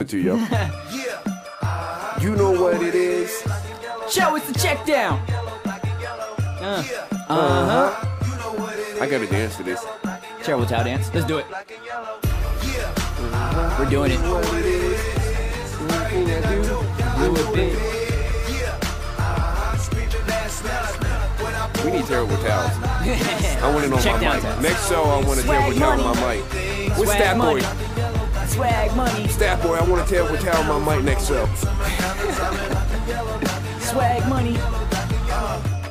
To you. You know what it is. Show us the check down. I gotta dance to this. Cheryl will dance. Let's do it. We're doing it. We need terrible towels. I want it on Check my down mic. towels. Next show, I want a terrible towel on my mic. What's Swag Stat Boy? money. Swag money. Stat Boy, I want a terrible towel on my mic next show. Swag money.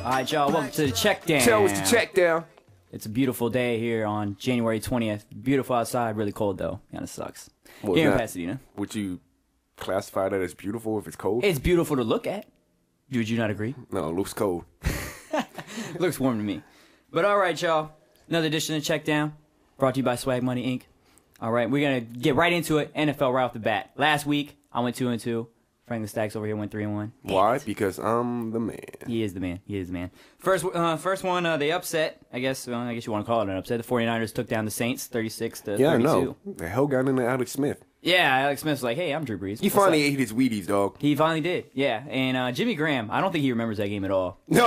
All right, y'all. Welcome to the check down. Tell us to check down. It's a beautiful day here on January 20th. Beautiful outside. Really cold though. Kind of sucks. Here in Pasadena. Would you classify that as beautiful if it's cold? It's beautiful to look at. Would you not agree? No, it looks cold. Looks warm to me. But all right, y'all. Another edition of Check Down, brought to you by Swag Money Inc. All right, we're gonna get right into it. NFL right off the bat. Last week I went 2-2. Franklin Stacks over here went 3-1. Why? Because I'm the man. He is the man. He is the man. First one, they upset. I guess you want to call it an upset. The 49ers took down the Saints 36-32. Yeah, I know. The hell got into Alex Smith. Yeah, Alex Smith's like, hey, I'm Drew Brees. He finally ate his Wheaties, dog. He finally did. Yeah, and Jimmy Graham, I don't think he remembers that game at all. No.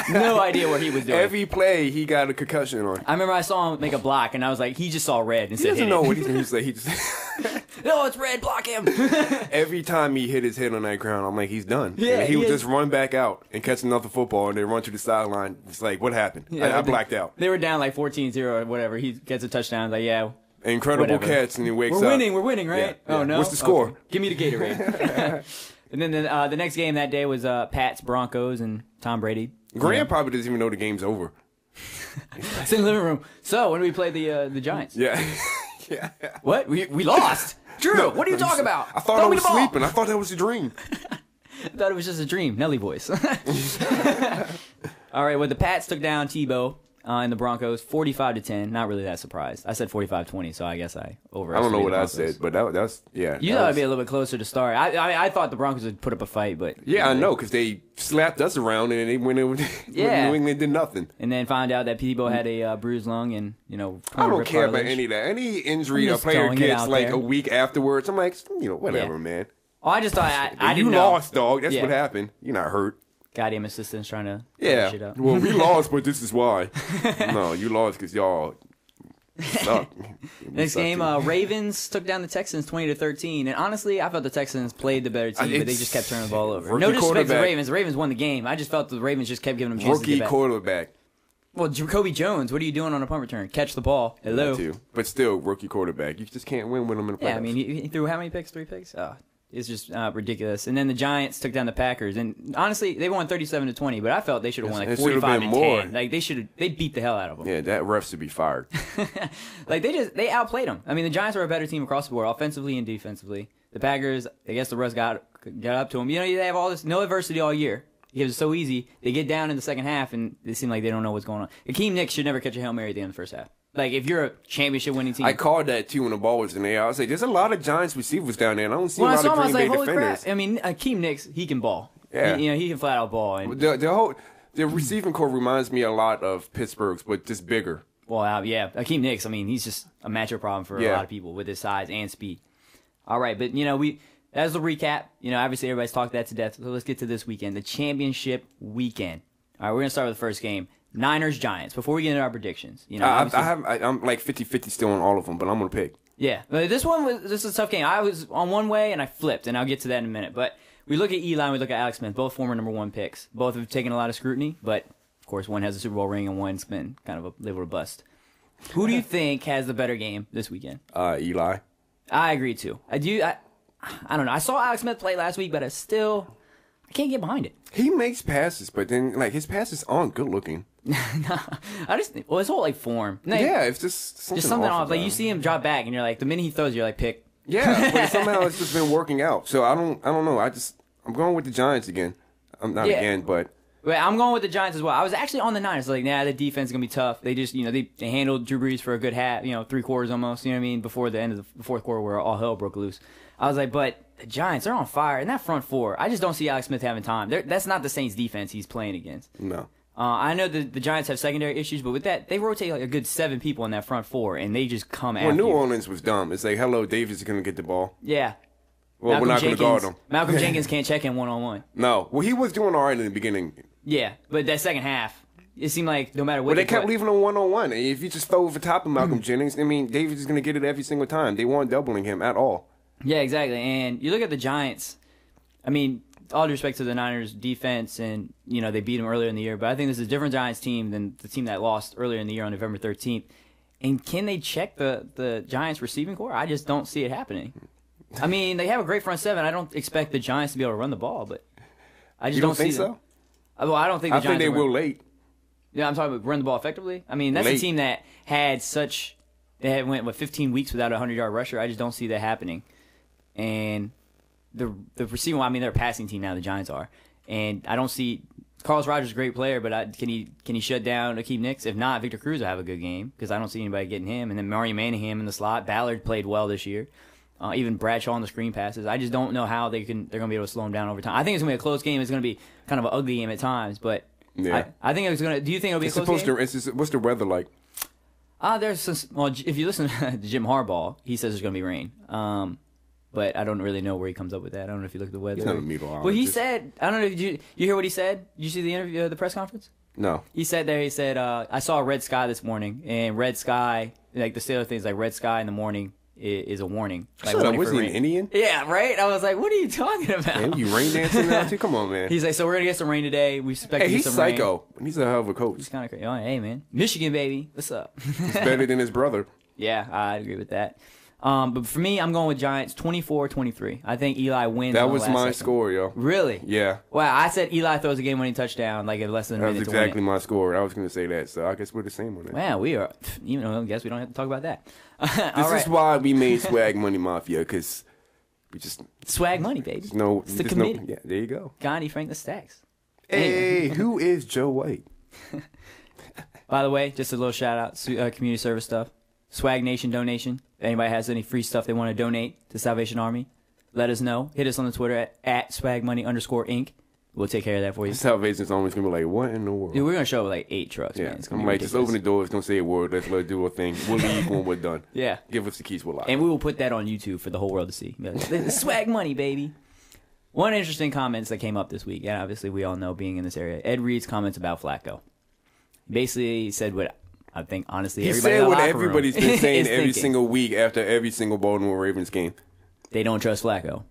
No idea what he was doing. Every play, he got a concussion on. I remember I saw him make a block, and I was like, he just saw red and He said, doesn't hit know it. what he's going to say. He just... No, it's red, block him. Every time he hit his head on that ground, I'm like, he's done. Yeah, and he would just run back out and catch another football and then run to the sideline. It's like, what happened? Yeah, I blacked out. They were down like 14-0 or whatever. He gets a touchdown. Like, yeah. Incredible Whatever. catch, and he wakes We're up. We're winning, right? Yeah, Oh, yeah. no? What's the score? Okay. Give me the Gatorade. And then the next game that day was Pats, Broncos, and Tom Brady. Graham probably doesn't even know the game's over. It's in the living room. So, when do we play the Giants? Yeah. Yeah. What? We lost. Drew, No, what are you talking about? I thought I was sleeping. I thought that was a dream. I thought it was just a dream. Nelly voice. All right, well, the Pats took down Tebow and the Broncos 45-10. Not really that surprised. I said 45-20, so I guess I overestimated. I don't know what the I Broncos. said, but that's, yeah. You thought it'd be a little bit closer to start. I thought the Broncos would put up a fight, but... Yeah, I know, because they slapped us around and they went in with Yeah. New England did nothing. And then found out that Tebow had a bruised lung and, I don't care about any of that. Any injury a player gets like a week afterwards, I'm like, whatever, man. Oh, I just thought I didn't You know. lost, dog. That's Yeah. what happened. You're not hurt. Goddamn assistants trying to Yeah. shit up. Well, we lost, but this is why. No, you lost because y'all suck. Next game, Ravens took down the Texans 20-13. And honestly, I felt the Texans played the better team, but they just kept turning the ball over. No disrespect to the Ravens. The Ravens won the game. I just felt the Ravens just kept giving them chances to Rookie get back. quarterback. Well, Jacoby Jones, what are you doing on a punt return? Catch the ball. Hello. Too. But still, rookie quarterback. You just can't win with him in the playoffs. Yeah, I mean, he threw how many picks? 3 picks? Oh, it's just ridiculous. And then the Giants took down the Packers. And honestly, they won 37-20, but I felt they should have won like 45-10. Like they beat the hell out of them. Yeah, that ref should be fired. Like they outplayed them. I mean, the Giants were a better team across the board, offensively and defensively. The Packers, I guess the rest got up to them. You know, they have all this no adversity all year. It was so easy. They get down in the second half, and they seem like they don't know what's going on. Akeem Nicks should never catch a Hail Mary at the end of the first half. Like, if you're a championship-winning team. I called that, too, when the ball was in the air. I was like, there's a lot of Giants receivers down there, and I don't see a lot of Green Bay defenders. Crap. I mean, Akeem Nicks, he can ball. Yeah. He can flat-out ball. And, the receiving core reminds me a lot of Pittsburgh's, but just bigger. Well, yeah. Akeem Nicks, I mean, he's just a matchup problem for a lot of people with his size and speed. All right, but, that's the recap. Obviously everybody's talked that to death. So let's get to this weekend, the championship weekend. All right, we're going to start with the first game. Niners-Giants. Before we get into our predictions. I'm like 50-50 still on all of them, but I'm going to pick. Yeah, this is a tough game. I was on one way and I flipped, and I'll get to that in a minute. But we look at Eli and we look at Alex Smith, both former number 1 picks. Both have taken a lot of scrutiny, but of course one has a Super Bowl ring and one's been kind of a little bust. Who do you think has the better game this weekend? Eli. I agree too. I don't know. I saw Alex Smith play last week, but I can't get behind it. He makes passes, but then his passes aren't good looking. His whole form. Yeah, it's just something off. Like you see him drop back, and you're like, the minute he throws, you're like, pick. Yeah, but somehow it's just been working out. So I don't know. I'm going with the Giants again. I'm not again, but. Well, I'm going with the Giants as well. I was actually on the Niners. Like, the defense is going to be tough. They just, they handled Drew Brees for a good half, 3 quarters almost, you know what I mean, before the end of the fourth quarter where all hell broke loose. I was like, but the Giants, they're on fire. And that front four, I just don't see Alex Smith having time. That's not the Saints defense he's playing against. No. I know the Giants have secondary issues, but with that, they rotate like a good 7 people in that front 4, and they just come after New you. Orleans was dumb. It's like, hello, Davis is going to get the ball. Yeah. Well, we're not going to guard him. Malcolm Jenkins can't check him one-on-one. No. Well, he was doing all right in the beginning. Yeah, but that second half, it seemed like no matter what. Well, they kept leaving him one-on-one. If you just throw over top of Malcolm Jennings, I mean, Davis is going to get it every single time. They weren't doubling him at all. Yeah, exactly. And you look at the Giants, I mean, all due respect to the Niners' defense, and, they beat them earlier in the year, but I think this is a different Giants team than the team that lost earlier in the year on November 13th. And can they check the Giants' receiving core? I just don't see it happening. I mean, they have a great front 7. I don't expect the Giants to be able to run the ball, but I just don't think see so? Well, I don't think the Giants. I think they will late. Yeah, I'm talking about run the ball effectively. I mean, that's a team that had they went 15 weeks without a 100-yard rusher. I just don't see that happening. And the receiving, I mean, they're a passing team now. The Giants are, and I don't see Carlos Rogers is a great player, but can he shut down Akeem Nicks? If not, Victor Cruz will have a good game because I don't see anybody getting him. And then Mario Manningham in the slot. Ballard played well this year. Even Bradshaw on the screen passes. I just don't know how they're going to be able to slow him down over time. I think it's going to be a close game. It's going to be kind of an ugly game at times, but yeah. I think it's going to. Do you think it'll be a close game? What's the weather like? If you listen to Jim Harbaugh, he says there's going to be rain. But I don't really know where he comes up with that. I don't know if you look at the weather. He's not a meteorologist. Well, he said, I don't know. Did you hear what he said? Did you see the interview, the press conference? No. He said, I saw a red sky this morning, and red sky, like the sailor things, like red sky in the morning is a warning. Like, Shut up, was he an Indian? Yeah, right? I was like, what are you talking about? Man, you rain dancing now too? Come on, man. He's like, so we're going to get some rain today. We expect to get some rain. He's psycho. He's a hell of a coach. He's kind of crazy. Oh, hey, man. Michigan, baby. What's up? He's better than his brother. Yeah, I agree with that. But for me, I'm going with Giants 24-23. I think Eli wins. That was my score, yo. Really? Yeah. Wow, I said Eli throws a game-winning touchdown like in less than a minute. That was exactly my score. I was going to say that, so I guess we're the same on that. Wow, we are. Even though I guess we don't have to talk about that. This is why we made Swag Money Mafia, because we just... Swag money, baby. It's the committee. Yeah, there you go. Gandhi Frank the Stacks. Hey, who is Joe White? By the way, just a little shout-out, community service stuff. Swag Nation donation. If anybody has any free stuff they want to donate to Salvation Army, let us know. Hit us on the Twitter at SwagMoney_Inc. We'll take care of that for you. Salvation's always going to be like, what in the world? Dude, we're going to show up with like 8 trucks, yeah. man. It's I'm like, just open the doors, don't say a word, let's do a thing. We'll leave when we're done. Yeah. Give us the keys, we'll lock. And we will put that on YouTube for the whole world to see. Swag money, baby. One interesting comments that came up this week, and obviously we all know being in this area, Ed Reed's comments about Flacco. Basically, he said what I think, honestly, he said what everybody's been saying every single week after every single Baltimore Ravens game. They don't trust Flacco.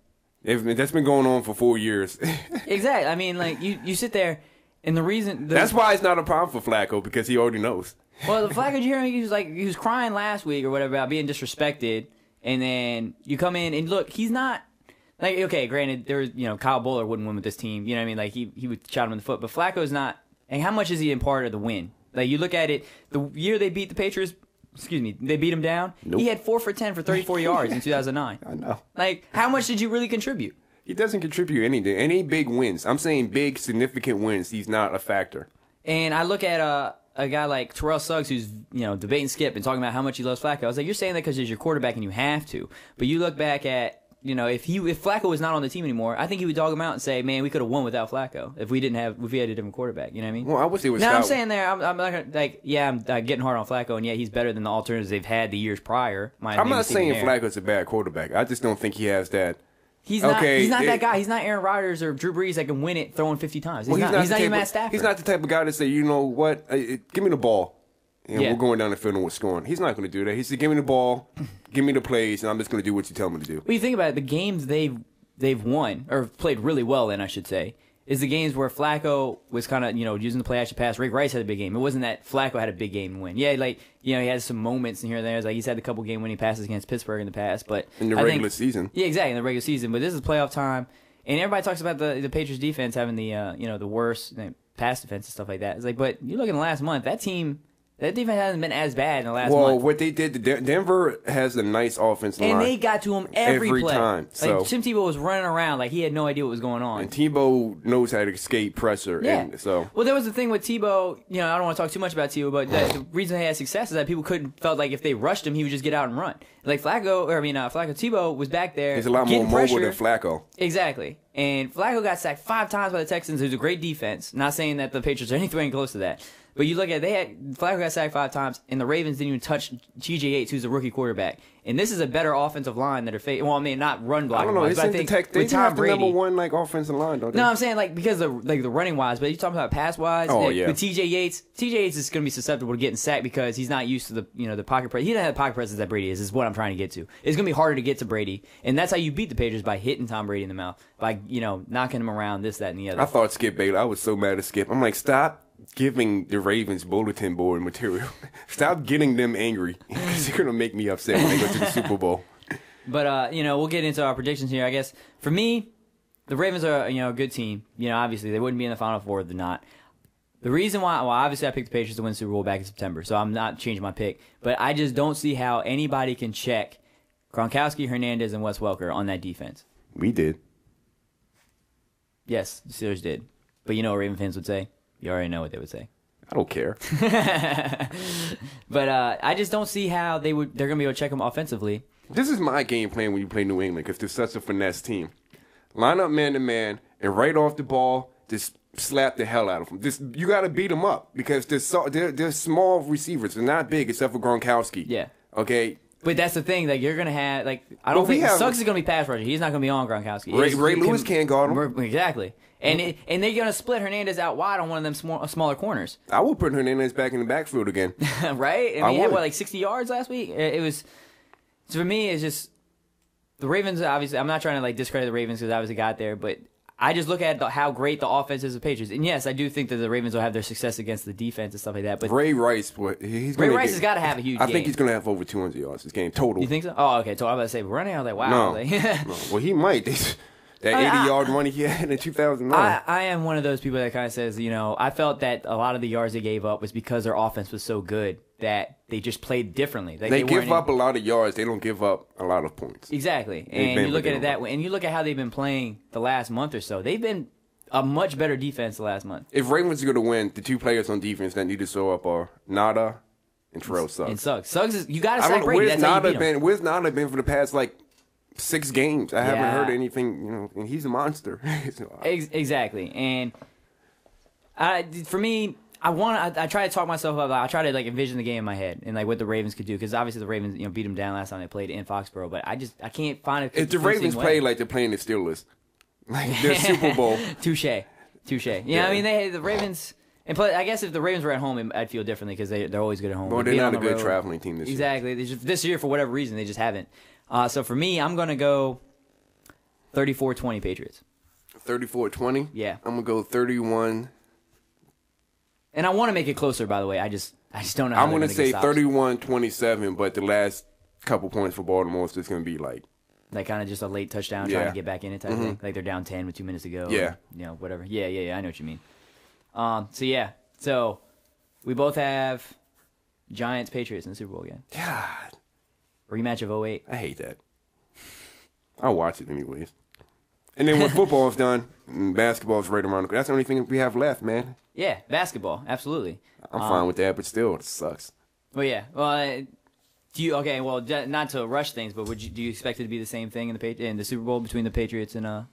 That's been going on for 4 years. Exactly. I mean, like, you sit there, and the reason... That's why it's not a problem for Flacco, because he already knows. Well, the Flacco, did you hear him? He was crying last week or whatever about being disrespected, and then you come in, and look, he's not... Like, okay, granted, Kyle Bowler wouldn't win with this team. You know what I mean? Like, he would shot him in the foot, but Flacco's not... And how much is he in part of the win? Like, you look at it, the year they beat the Patriots, they beat him down, nope. He had 4 for 10 for 34 yards in 2009. I know. Like, how much did you really contribute? He doesn't contribute anything. Any big wins. I'm saying big, significant wins, he's not a factor. And I look at a guy like Terrell Suggs who's, debating Skip and talking about how much he loves Flacco. I was like, you're saying that because he's your quarterback and you have to. But you look back at, if Flacco was not on the team anymore, I think he would dog him out and say, man, we could have won without Flacco if we had a different quarterback. You know what I mean? Well, I wish it was. Now I'm saying there, I'm not gonna, like, yeah, I'm getting hard on Flacco, and yeah, he's better than the alternatives they've had the years prior. I'm not saying Flacco's a bad quarterback. I just don't think he has that. He's not that guy. He's not Aaron Rodgers or Drew Brees that can win it throwing 50 times. He's not even Matt Stafford. He's not the type of guy to say, you know what, give me the ball. And we're going down the field and we're scoring. He's not going to do that. He said, give me the ball, give me the plays, and I'm just going to do what you tell me to do. Well, you think about it, the games they've won, or played really well in, I should say, is the games where Flacco was kind of, using the play action pass. Rick Rice had a big game. It wasn't that Flacco had a big game win. Yeah, he had some moments in here and there. It's like he's had a couple game winning passes against Pittsburgh in the past. But in the regular season. Yeah, exactly, in the regular season. But this is playoff time. And everybody talks about the Patriots defense having the worst pass defense and stuff like that. It's like, but you look in the last month, that team That defense hasn't been as bad in the last Well, month. what they did, Denver has a nice offensive line. And they got to him every play. time. So. Like, Tim Tebow was running around like he had no idea what was going on. And Tebow knows how to escape pressure. Yeah. And so. Well, there was the thing with Tebow. You know, I don't want to talk too much about Tebow, but the reason he had success is that people felt like if they rushed him, he would just get out and run. Like Tebow was back there. He's a lot more mobile than Flacco. Exactly. And Flacco got sacked 5 times by the Texans. It was a great defense. Not saying that the Patriots are anything close to that. But you look at Flacco got sacked 5 times, and the Ravens didn't even touch T.J. Yates, who's a rookie quarterback. And this is a better offensive line that are facing. Well, I mean, not run blocking. I don't know. Wise, but I think They with Tom have the Brady, number 1 offensive line, don't they? No, I'm saying because of the running wise, but you're talking about pass wise. Oh yeah. With T.J. Yates is going to be susceptible to getting sacked because he's not used to the pocket presence. He doesn't have the pocket presence that Brady is what I'm trying to get to. It's going to be harder to get to Brady, and that's how you beat the Patriots, by hitting Tom Brady in the mouth, by knocking him around, this, that, and the other. I thought Skip Bayless. I was so mad at Skip. I'm like, stop giving the Ravens bulletin board material. Stop getting them angry because they're going to make me upset when they go to the Super Bowl. But we'll get into our predictions here. I guess for me, the Ravens are a good team. Obviously they wouldn't be in the Final Four if they're not. The reason why, well, obviously I picked the Patriots to win the Super Bowl back in September, so I'm not changing my pick. But I just don't see how anybody can check Gronkowski, Hernandez, and Wes Welker on that defense. We did. Yes, the Steelers did. But you know what Raven fans would say? You already know what they would say. I don't care. But I just don't see how they're going to be able to check them offensively. This is my game plan when you play New England because they're such a finesse team. Line up man-to-man, and right off the ball, just slap the hell out of them. You got to beat them up because they're small receivers. They're not big except for Gronkowski. Yeah. Okay? But that's the thing. You're going to have, I don't think Suggs is going to be pass rushing. He's not going to be on Gronkowski. Ray Lewis can't guard him. Exactly. And they're going to split Hernandez out wide on one of them smaller corners. I would put Hernandez back in the backfield again. Right? I mean, he had, 60 yards last week? It was... So for me, it's just... The Ravens, obviously... I'm not trying to, discredit the Ravens because I obviously got there, but I just look at how great the offense is of the Patriots. And yes, I do think that the Ravens will have their success against the defense and stuff like that, but... Ray Rice, Ray Rice has got to have a huge game. I think he's going to have over 200 yards this game, total. You think so? Oh, okay. So I was about to say, running, I was like, wow. No. Well, he might. That 80-yard run he had in 2009. I am one of those people that kind of says, I felt that a lot of the yards they gave up was because their offense was so good that they just played differently. They give up a lot of yards. They don't give up a lot of points. Exactly. And you look at it that way. And you look at how they've been playing the last month or so. They've been a much better defense the last month. If Ravens are going to win, the 2 players on defense that need to show up are Nada and Terrell Suggs. And Suggs is, you got to sack Brady. That's how you beat him. Where's Nada been for the past, 6 games? I haven't heard anything, and he's a monster. Exactly. And for me, I try to talk myself up. I try to envision the game in my head and what the Ravens could do, because obviously the Ravens beat them down last time they played in Foxborough. But I can't find it. If the Ravens play like they're playing the Steelers, their Super Bowl. Touche. Yeah, I mean the Ravens. And plus, I guess if the Ravens were at home, I'd feel differently because they're always good at home. Well, they're not a good traveling team this year. Exactly. This year, for whatever reason, they just haven't. So for me, I'm going to go 34-20 Patriots. 34-20? Yeah. I'm going to go 31. And I want to make it closer, by the way. I just don't know how I'm going to say 31-27, but the last couple points for Baltimore is just going to be like kind of just a late touchdown trying to get back in it type thing. Like they're down 10 with 2 minutes to go. Yeah. Or, whatever. Yeah. I know what you mean. So we both have Giants-Patriots in the Super Bowl again. God. Rematch of 08. I hate that. I'll watch it anyways. And then when football is done, and basketball is right around the corner, that's the only thing we have left, man. Yeah, basketball, absolutely. I'm fine with that, but still, it sucks. Well, yeah. Well, not to rush things, but do you expect it to be the same thing in the Super Bowl between the Patriots and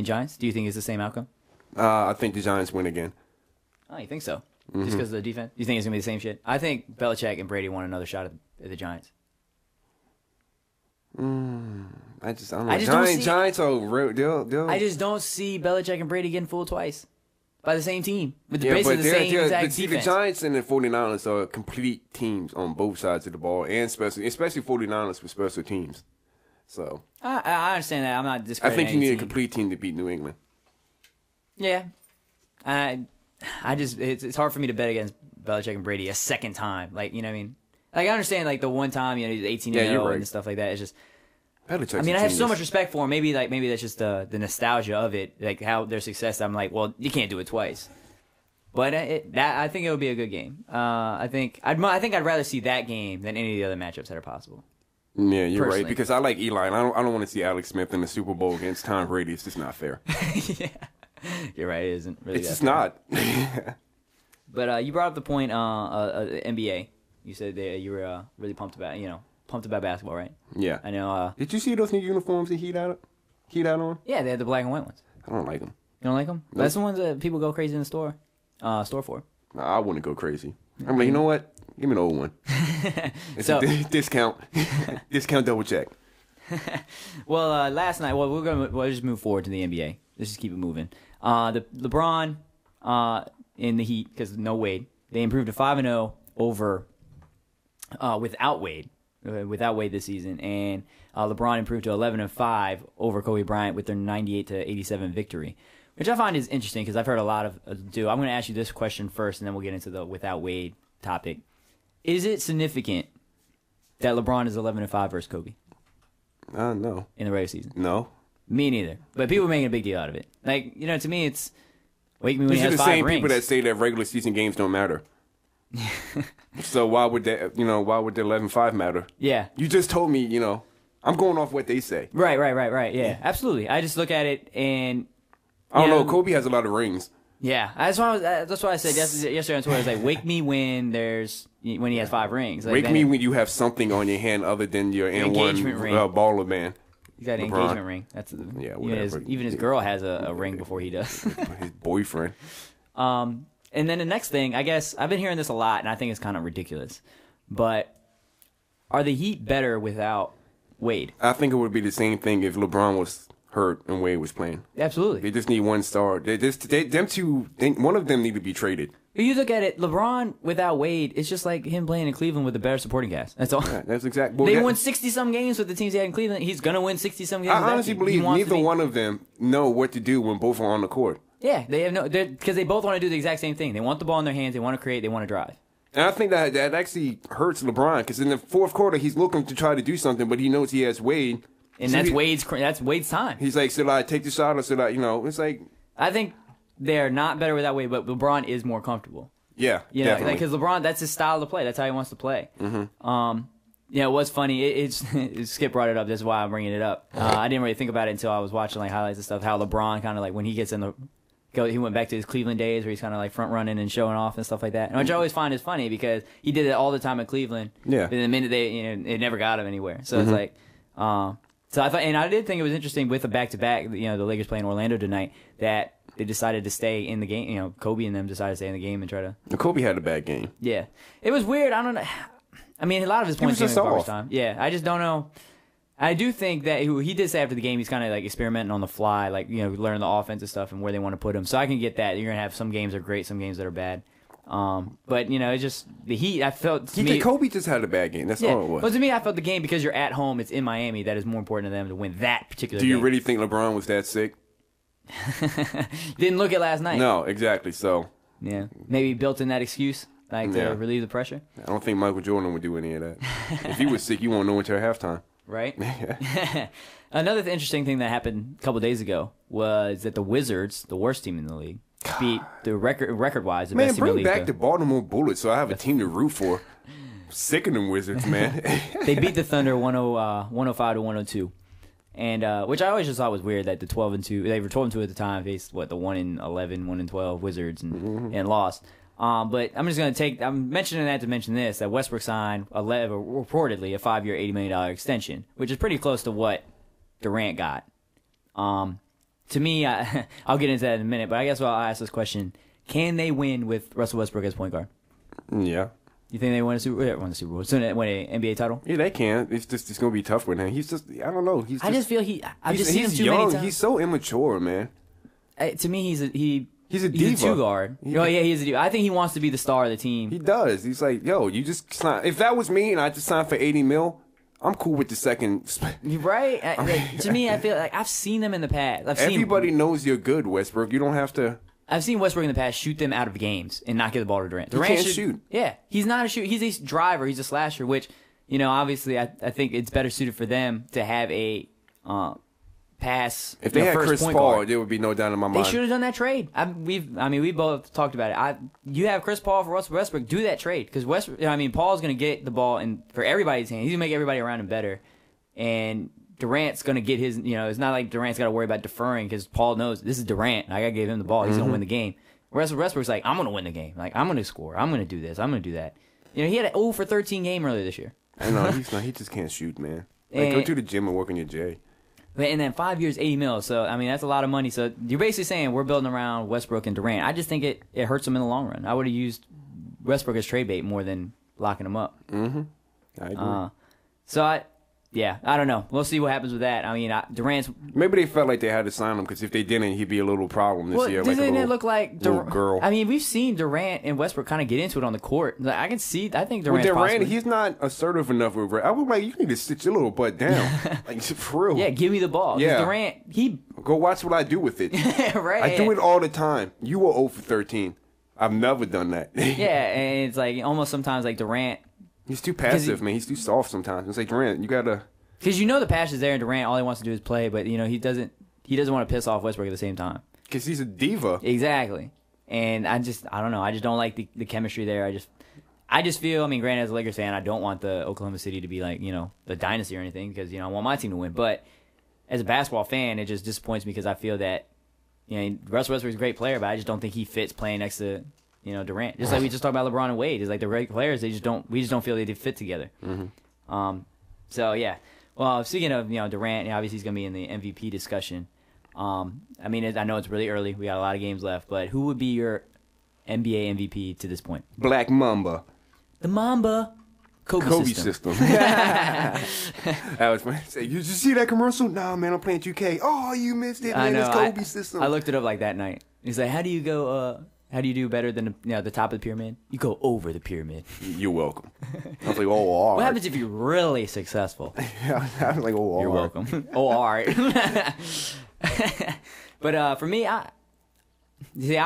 Giants? Do you think it's the same outcome? I think the Giants win again. Oh, you think so? Just because of the defense? You think it's going to be the same shit? I think Belichick and Brady want another shot at the Giants. I don't know. Giants are real. I just don't see Belichick and Brady getting fooled twice by the same team with basically the same exact defense. The Giants and the 49ers are complete teams on both sides of the ball, and especially 49ers with special teams. So I understand that. I'm not discrediting. I think you need a complete team to beat New England. Yeah, it's hard for me to bet against Belichick and Brady a second time. You know what I mean? I understand the one time he's 18-0 and stuff like that. It's just Belichick's I have so much respect for him. Maybe that's just the nostalgia of it, how their success. I'm like, well, you can't do it twice. But I think it would be a good game. I think I'd rather see that game than any of the other matchups that are possible. Yeah, you're Personally. right. Because I like Eli, and I don't want to see Alex Smith in the Super Bowl against Tom Brady. It's just not fair. Yeah, you're right. It isn't really. It's that just fair. not. But you brought up the point, NBA. You said that you were really pumped about basketball, right? Yeah. I know. Did you see those new uniforms that Heat out on? Yeah, they had the black and white ones. I don't like them. You don't like them? Nope. That's the ones that people go crazy in the store for. Nah, I wouldn't go crazy. I'm like, you know what? Give me an old one. It's So- a discount. Discount double check. Well, last night, we'll just move forward to the NBA. Let's just keep it moving. The LeBron in the Heat, because no Wade, they improved to 5-0 over without Wade this season, and LeBron improved to 11-5 over Kobe Bryant with their 98-87 victory, which I find is interesting because I've heard a lot of do. I'm going to ask you this question first, and then we'll get into the without Wade topic. Is it significant that LeBron is 11-5 versus Kobe No. in the regular season? No. Me neither. But people are making a big deal out of it. Like, to me, it's wake me when These he are has the 5 same rings. people that say that regular season games don't matter. So why would that? Why would the 11-5 matter? Yeah. You just told me. I'm going off what they say. Right. Yeah, absolutely. I just look at it and I don't Yeah. know. Kobe has a lot of rings. yeah, that's why I said yesterday on Twitter. I was like, wake me when he has 5 rings. Like, Wake then me when you have something on your hand other than your engagement N1 ring. baller man. He's got an LeBron. engagement ring. That's whatever. even his girl has a ring before he does. His boyfriend. And then the next thing, I guess I've been hearing this a lot, and I think it's kind of ridiculous. But are the Heat better without Wade? I think it would be the same thing if LeBron was hurt and Wade was playing. Absolutely. They just need one star. One of them need to be traded. If you look at it, LeBron without Wade, it's just like him playing in Cleveland with a better supporting cast. That's all. Yeah, that's exactly. They won 60-some games with the teams he had in Cleveland. He's going to win 60-some games. I with that honestly team. believe He wants neither to be- one of them know what to do when both are on the court. Yeah, they have because they both want to do the exact same thing. They want the ball in their hands. They want to create. They want to drive. And I think that actually hurts LeBron because in the fourth quarter he's looking to try to do something, but he knows he has Wade. And So that's he- Wade's time. He's like, should I take the shot or should I? It's like, I think they're not better without Wade, but LeBron is more comfortable. yeah, Definitely. definitely. Because LeBron, that's his style to play. That's how he wants to play. Mm-hmm. It was funny. It's Skip brought it up. That's why I'm bringing it up. I didn't really think about it until I was watching highlights and stuff. How LeBron kind of when he gets he went back to his Cleveland days where he's kind of front running and showing off and stuff like that. And which I always find is funny because he did it all the time in Cleveland. Yeah. And the minute it never got him anywhere. So it's like, so I thought, and I did think it was interesting with the back-to-back. The Lakers playing Orlando tonight that they decided to stay in the game. Kobe and them decided to stay in the game and try to. Kobe had a bad game. Yeah, it was weird. I don't know. I mean, a lot of his points was came just in the off. first time. Yeah, I just don't know. I do think that he did say after the game he's kind of experimenting on the fly, learning the offensive stuff and where they want to put him. So I can get that. You're gonna have some games that are great, some games that are bad. But it's just the Heat. I felt to me, Kobe just had a bad game. That's all it was. But to me, I felt the game because you're at home. It's in Miami. That is more important to them to win that particular. Do you game. really think LeBron was that sick? Didn't look at last night. No, exactly. So Yeah, maybe built in that excuse to Yeah. relieve the pressure. I don't think Michael Jordan would do any of that. If he was sick, you won't know until halftime. Right. Another interesting thing that happened a couple days ago was that the Wizards, the worst team in the league, beat the record-wise the Man, best team in the bring league. back the Baltimore Bullets so I have a team to root for. Sick of them Wizards, man. They beat the Thunder 105-102, and which I always just thought was weird that the 12-2 they were 12-2 at the time faced the 1-11, 1-12 Wizards and lost. But I'm mentioning that to mention this, that Westbrook signed reportedly a 5-year, $80 million extension, which is pretty close to what Durant got. To me, I'll get into that in a minute, but I guess I'll ask this question. Can they win with Russell Westbrook as point guard? Yeah. You think they win a Super Bowl? Win an NBA title? Yeah, they can. It's going to be tough with him. He's just, I don't know. I just feel I've just seen him he's too young. many times. He's so immature, man. To me, he's a diva. He's a two guard. Oh yeah, he's a diva. I think he wants to be the star of the team. He does. He's like, yo, you just sign. If that was me and I just signed for $80 million, I'm cool with the second. Right? To me, I feel like I've seen them in the past. Everybody knows you're good, Westbrook. You don't have to. I've seen Westbrook in the past shoot them out of games and not get the ball to Durant. Durant can't shoot. Yeah, he's not a shooter. He's a driver. He's a slasher. Which obviously, I think it's better suited for them to have a pass. If they had first Chris point Paul, guard. there would be no doubt in my They mind. should have done that trade. We both talked about it. You have Chris Paul for Russell Westbrook. Do that trade because Paul's going to get the ball for everybody's hand. He's going to make everybody around him better, and Durant's going to get his. It's not like Durant's got to worry about deferring because Paul knows this is Durant. I got to give him the ball. He's going to win the game. Russell Westbrook's like, I'm going to win the game. Like I'm going to score. I'm going to do this. I'm going to do that. He had an 0 for 13 game earlier this year. I know he's not. He just can't shoot, man. Like, go to the gym and work on your J. And then 5 years, $80 million. So that's a lot of money. So you're basically saying we're building around Westbrook and Durant. I just think it hurts them in the long run. I would have used Westbrook as trade bait more than locking him up. Mm-hmm. I agree. I don't know. We'll see what happens with that. Durant's. Maybe they felt like they had to sign him because if they didn't, he'd be a little problem this year. Doesn't it look like little girl? We've seen Durant and Westbrook kind of get into it on the court. Like, I think Durant. With Durant, he's not assertive enough with Durant. I was like, you need to sit your little butt down. Like, for real. Yeah, give me the ball. Yeah. Durant, go watch what I do with it. Right. I do it all the time. You were 0 for 13. I've never done that. Yeah, and it's like almost sometimes like Durant. He's too passive, man. He's too soft sometimes. It's like, Durant, you gotta. Because the passion's there, and Durant, all he wants to do is play, but he doesn't want to piss off Westbrook at the same time. Because he's a diva. Exactly, and I don't know. I just don't like the chemistry there. I just feel. Granted, as a Lakers fan, I don't want the Oklahoma City to be like the dynasty or anything because I want my team to win. But as a basketball fan, it just disappoints me because I feel that Russell Westbrook's a great player, but I just don't think he fits playing next to Durant. Just like we just talked about LeBron and Wade. It's like they're great players. We just don't feel they fit together. Mm-hmm. So yeah. Well, speaking of Durant, obviously he's going to be in the MVP discussion. I know it's really early. We got a lot of games left, but who would be your NBA MVP to this point? Black Mamba. The Mamba. Kobe system. I was funny. Say, you just see that commercial? Nah, man, I'm playing 2K. Oh, you missed it, man. It's Kobe system. I looked it up like that night. He's like, how do you go? How do you do better than the top of the pyramid? You go over the pyramid. You're welcome. I was like, oh, all right. What happens if you're really successful? Yeah, I was like, oh, all You're right. welcome. Oh, all right. But for me, I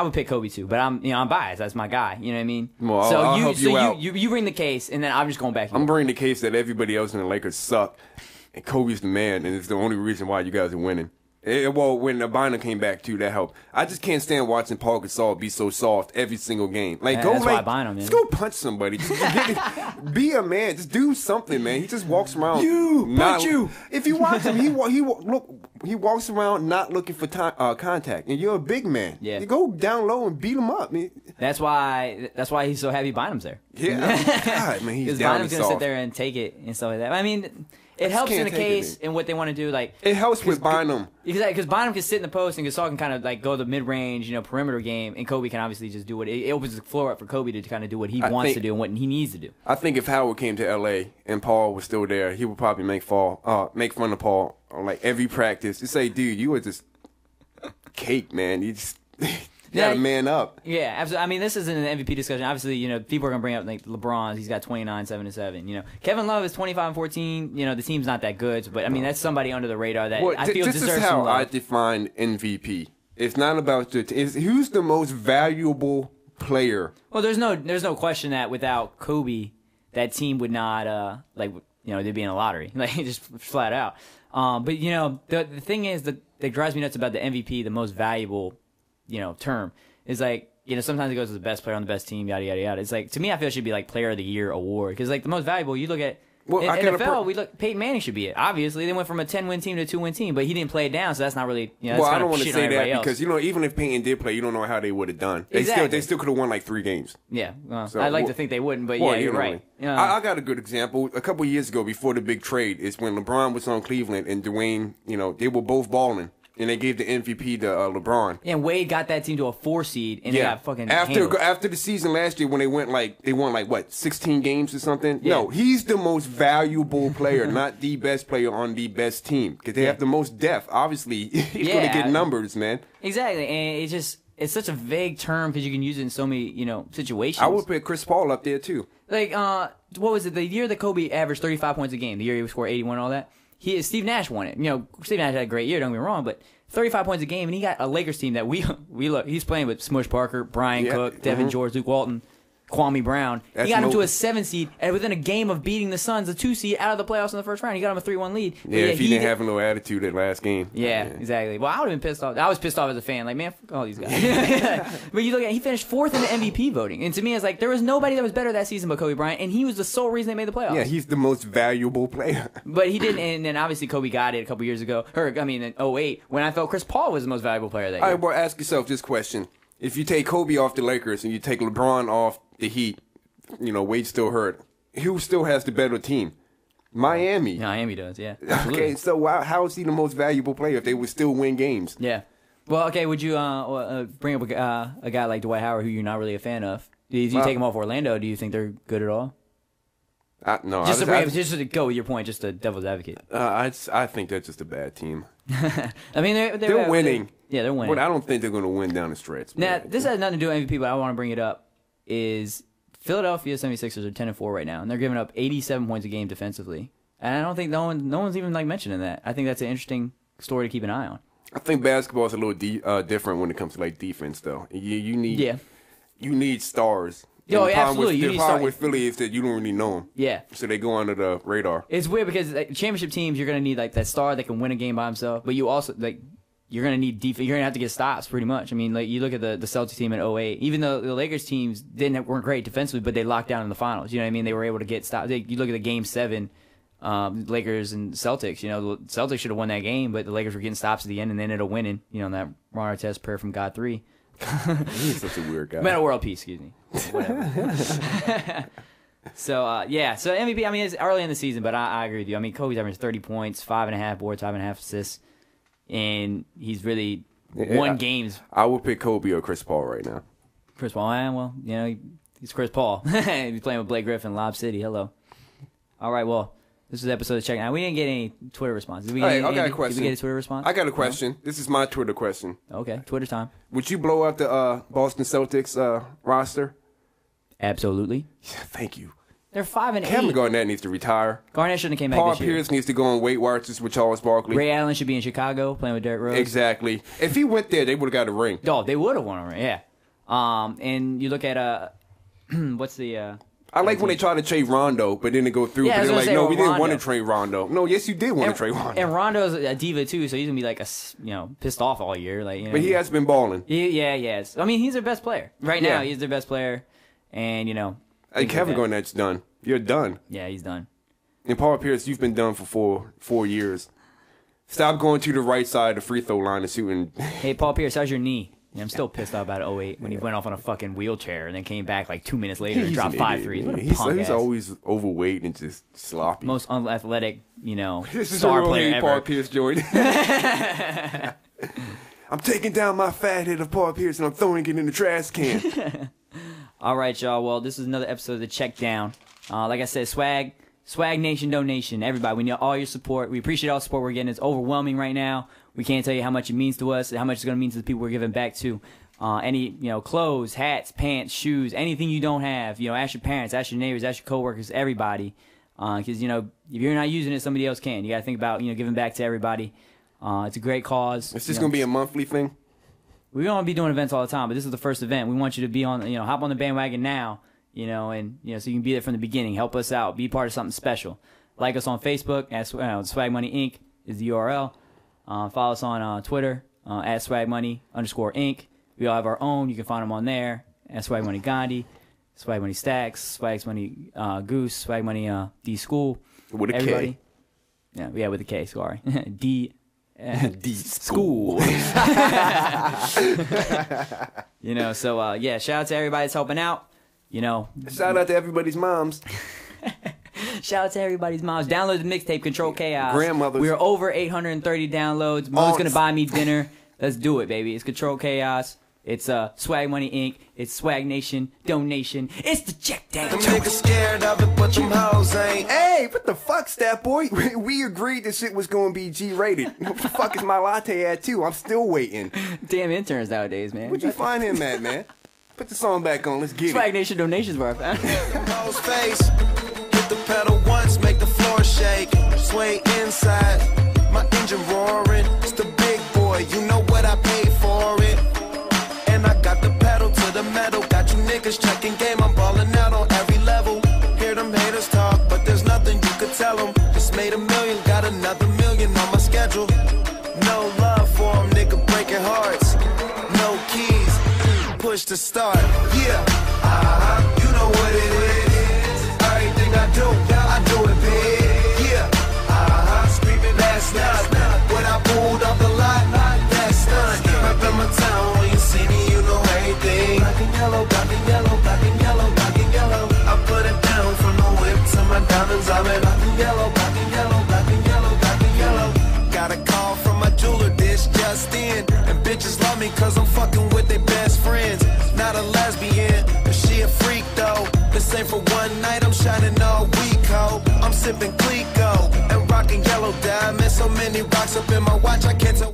would pick Kobe too. But I'm biased. That's my guy. You know what I mean? Well, I'll help you out. You bring the case, and then I'm just going back. I'm bringing the case that everybody else in the Lakers suck, and Kobe's the man, and it's the only reason why you guys are winning. Well, when Abina came back too, that helped. I just can't stand watching Paul Gasol be so soft every single game. Like, that's why Abina, man. Just go punch somebody. Be a man. Just do something, man. He just walks around. Punch you. If you watch him, he walks around not looking for contact, and you're a big man. Yeah. You go down low and beat him up. Man. That's why he's so happy Bynum's there. Yeah, God, man, he's down. Because Bynum's gonna sit there and take it and stuff like that. It helps in the case and what they want to do. Like it helps with Bynum. Because Bynum can sit in the post and Gasol can kind of like go the mid-range, perimeter game, and Kobe can obviously just do it opens the floor up for Kobe to kind of do what he wants to do and what he needs to do. I think if Howard came to LA and Paul was still there, he would probably make fun of Paul on like every practice. Just say, dude, you were just cake, man. You just you gotta man up. Yeah, absolutely. This isn't an MVP discussion. Obviously, people are gonna bring up like LeBron's. He's got 29, 7 and 7. Kevin Love is 25 and 14. The team's not that good, but that's somebody under the radar that I feel deserves some love. This is how I define MVP. It's not about who's the most valuable player. Well, there's no question that without Kobe, that team would not they'd be in a lottery, like just flat out. But the thing is that drives me nuts about the MVP, the most valuable. Term is like, sometimes it goes to the best player on the best team, yada, yada, yada. It's like, to me, I feel it should be like player of the year award. Because like the most valuable, you look at, NFL, Peyton Manning should be it. Obviously, they went from a 10-win team to a 2-win team, but he didn't play it down, so that's not really, that's I don't want to say that else. because, even if Peyton did play, you don't know how they would have done. Exactly. They still could have won like 3 games. Yeah. I'd like to think they wouldn't, but you're right. I got a good example. A couple years ago, before the big trade, is when LeBron was on Cleveland and Dwayne, they were both balling. And they gave the MVP to LeBron. And Wade got that team to a 4 seed, and they got fucking after the season last year when they won 16 games or something. Yeah. No, he's the most valuable player, not the best player on the best team because they have the most depth. Obviously, he's going to get numbers, man. Exactly, and it's such a vague term because you can use it in so many situations. I would put Chris Paul up there too. Like what was it? The year that Kobe averaged 35 points a game, the year he scored 81 and all that. Steve Nash won it. Steve Nash had a great year, don't get me wrong, but 35 points a game, and he got a Lakers team that we look. He's playing with Smush Parker, Brian Cook, Devin George, Luke Walton. Kwame Brown. That's He got him to a 7 seed, and within a game of beating the Suns, a 2 seed, out of the playoffs in the first round. He got him a 3-1 lead. Yeah, if he didn't have no attitude that last game. Yeah, exactly. Well, I would have been pissed off. I was pissed off as a fan. Like, man, fuck all these guys. But you look at, he finished 4th in the MVP voting. And to me, it's like, there was nobody that was better that season but Kobe Bryant, and he was the sole reason they made the playoffs. Yeah, he's the most valuable player. But he didn't, and then obviously Kobe got it a couple years ago. In 08, when I felt Chris Paul was the most valuable player that year. All right, well, ask yourself this question. If you take Kobe off the Lakers and you take LeBron off the Heat, Wade's still hurt. Who still has the better team? Miami. Yeah, Miami does, yeah. Okay, so how is he the most valuable player if they would still win games? Yeah. Well, okay, would you bring up a guy like Dwight Howard who you're not really a fan of? If you take him off Orlando, do you think they're good at all? No. Just to go with your point, just a devil's advocate. I think they're just a bad team. I mean, they're winning. They're winning. But I don't think they're going to win down the stretch. Now, this has nothing to do with MVP, but I want to bring it up, is Philadelphia 76ers are 10-4 right now, and they're giving up 87 points a game defensively. And I don't think no one's even mentioning that. I think that's an interesting story to keep an eye on. I think basketball is a little different when it comes to defense, though. You need stars. Oh, yeah, absolutely. The problem with Philly is that you don't really know them. Yeah. So they go under the radar. It's weird because championship teams, you're going to need that star that can win a game by himself, but you also you're going to need defense. You're going to have to get stops pretty much. I mean, you look at the Celtics team in 08, even though the Lakers teams weren't great defensively, but they locked down in the finals. You know what I mean? They were able to get stops. You look at the Game 7, Lakers and Celtics. The Celtics should have won that game, but the Lakers were getting stops at the end and they ended up winning. That Ron Artest prayer from God 3. He's such a weird guy. Meta World Peace, excuse me. Whatever. So MVP, I mean, it's early in the season, but I agree with you. I mean, Kobe's averaging 30 points, 5.5 boards, 5.5 assists, and he's really won games. I would pick Kobe or Chris Paul right now. Chris Paul, well, he's Chris Paul. He's playing with Blake Griffin, Lob City. Hello. All right, well, this is the episode of Check Out. We didn't get any Twitter responses. I got a question. Did we get a Twitter response? I got a question. No? This is my Twitter question. Okay, Twitter time. Would you blow up the Boston Celtics roster? Absolutely. Yeah, thank you. They're 5-8. Kevin Garnett needs to retire. Garnett shouldn't have came back Paul this year. Pierce needs to go on Weight Watchers with Charles Barkley. Ray Allen should be in Chicago playing with Derrick Rose. Exactly. If he went there, they would have got a ring. Oh, they would have won a ring, yeah. And you look at what's the I like when they try to trade Rondo, but then they go through. Yeah, but they're like, no, we didn't want to Rondo. trade Rondo. No, yes, you did want to trade Rondo. And Rondo's a diva too, so he's gonna be pissed off all year. But he has been balling. Yeah, he has. I mean, he's their best player right now. He's their best player, and Hey, Kevin Garnett's done. You're done. Yeah, he's done. And Paul Pierce, you've been done for four years. Stop going to the right side of the free throw line and shooting. Hey, Paul Pierce, how's your knee? Yeah, I'm still pissed off about 08 when he went off on a fucking wheelchair and then came back 2 minutes later and dropped 5 threes. He's always overweight and just sloppy. Most unathletic, this is star a player ever. Paul Pierce joint. I'm taking down my fat head of Paul Pierce and I'm throwing it in the trash can. All right, y'all. Well, this is another episode of the Check Down. Like I said, Swag Nation, Donation, everybody. We need all your support. We appreciate all the support we're getting. It's overwhelming right now. We can't tell you how much it means to us and how much it's going to mean to the people we're giving back to. Any, clothes, hats, pants, shoes, anything you don't have, ask your parents, ask your neighbors, ask your coworkers, everybody. Because, if you're not using it, somebody else can. You got to think about, giving back to everybody. It's a great cause. Is this going to be a monthly thing? We're going to be doing events all the time, but this is the first event. We want you to be on, hop on the bandwagon now, so you can be there from the beginning. Help us out. Be part of something special. Like us on Facebook, at Swag Money Inc. is the URL. Follow us on Twitter, at SwagMoney_Inc. We all have our own. You can find them on there, at Swag Money Gandhi, Swag Money Stacks, Swag Money Goose, Swag Money D School. With a Everybody. K. Yeah, with a K, sorry. D school. So shout out to everybody that's helping out. Shout out to everybody's moms. Shout out to everybody's moms. Download the mixtape Control Chaos. Grandmothers. We're over 830 downloads. Mo's gonna buy me dinner. Let's do it, baby. It's Control Chaos. It's Swag Money Inc. It's Swag Nation Donation. It's the Check Down. Them niggas scared of it, but them hoes ain't. Hey, what the fuck, Stat Boy? We agreed this shit was going to be G-rated. What the fuck is my latte at, too? I'm still waiting. Damn interns nowadays, man. Where'd you find him at, man? Put the song back on. Let's get Swag it. Nation Donations were Them hoes face. Hit the pedal once, make the floor shake. Sway inside, my engine roaring. It's the big boy, you know what I paid for it. And I got the pedal to the metal. Got you niggas checking game, I'm ballin'. schedule. No love for them, nigga, breaking hearts. No keys, push to start. Yeah, you know what it is. Everything I do it big. Yeah, screaming last night when I pulled off the lot. That's done. Up in my town when you see me, you know everything. Black and yellow, black and yellow, black and yellow, black and yellow. I put it down from the whip to my diamonds. I'm in black and yellow, black and yellow, black and yellow, black and yellow. Got a call from my jeweler, this just in. And bitches love me cause I'm fucking with their best friends. Not a lesbian, but she a freak though. This ain't for one night, I'm shining all week, ho. I'm sipping Clico and rocking yellow diamonds. So many rocks up in my watch, I can't tell.